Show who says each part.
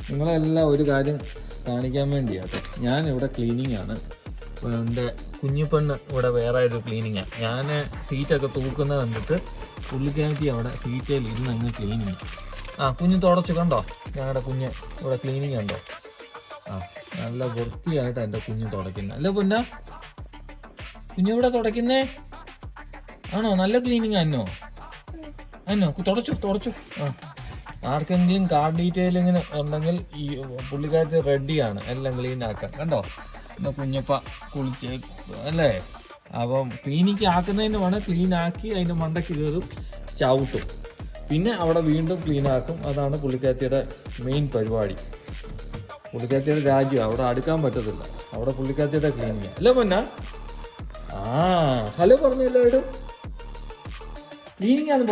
Speaker 1: നിങ്ങളെല്ലാം ഒരു കാര്യം കാണിക്കാൻ വേണ്ടിയാട്ടോ, ഞാനിവിടെ ക്ലീനിങ് ആണ്. എൻ്റെ കുഞ്ഞിപ്പെണ്ണ് ഇവിടെ വേറെ ഒരു ക്ലീനിങ്ങാണ്. ഞാൻ സീറ്റൊക്കെ തൂക്കുന്നത് കണ്ടിട്ട് പുള്ളിക്കാരത്തി അവിടെ സീറ്റയിൽ ഇരുന്ന് അങ്ങ് ക്ലീനിങ്. കുഞ്ഞ് തുടച്ചു കണ്ടോ? ഞങ്ങളുടെ കുഞ്ഞ് ഇവിടെ ക്ലീനിങ് കണ്ടോ? നല്ല വൃത്തിയായിട്ട് എൻ്റെ കുഞ്ഞ് തുടയ്ക്കുന്നത് അല്ലേ പൊന്ന? കുഞ്ഞിവിടെ തുടയ്ക്കുന്നേ ആണോ? നല്ല ക്ലീനിങ് അന്നോ തുടച്ചു. ആർക്കെങ്കിലും കാർ ഡീറ്റെയിലിങ്ങിന് ഉണ്ടെങ്കിൽ ഈ പുള്ളിക്കാരത്തി റെഡിയാണ് എല്ലാം ക്ലീൻ ആക്കാൻ. കണ്ടോ പിന്നെ കുഞ്ഞപ്പ കുളിച്ച് അല്ലേ? അപ്പം ക്ലീനിക്ക് ആക്കുന്നതിന് വേണം ക്ലീൻ ആക്കി അതിൻ്റെ മണ്ടയ്ക്ക് കയറും, ചവിട്ടും, പിന്നെ അവിടെ വീണ്ടും ക്ലീൻ ആക്കും. അതാണ് പുള്ളിക്കാരത്തിയുടെ മെയിൻ പരിപാടി. പുള്ളിക്കാരത്തിയുടെ രാജ്യം, അവിടെ അടുക്കാൻ പറ്റത്തില്ല. അവിടെ പുള്ളിക്കാരത്തിയുടെ ക്ലീനിങ് അല്ലേ പൊന്ന? ഹലോ പറഞ്ഞല്ലോ ക്ലീനിങ് ആണെന്ന്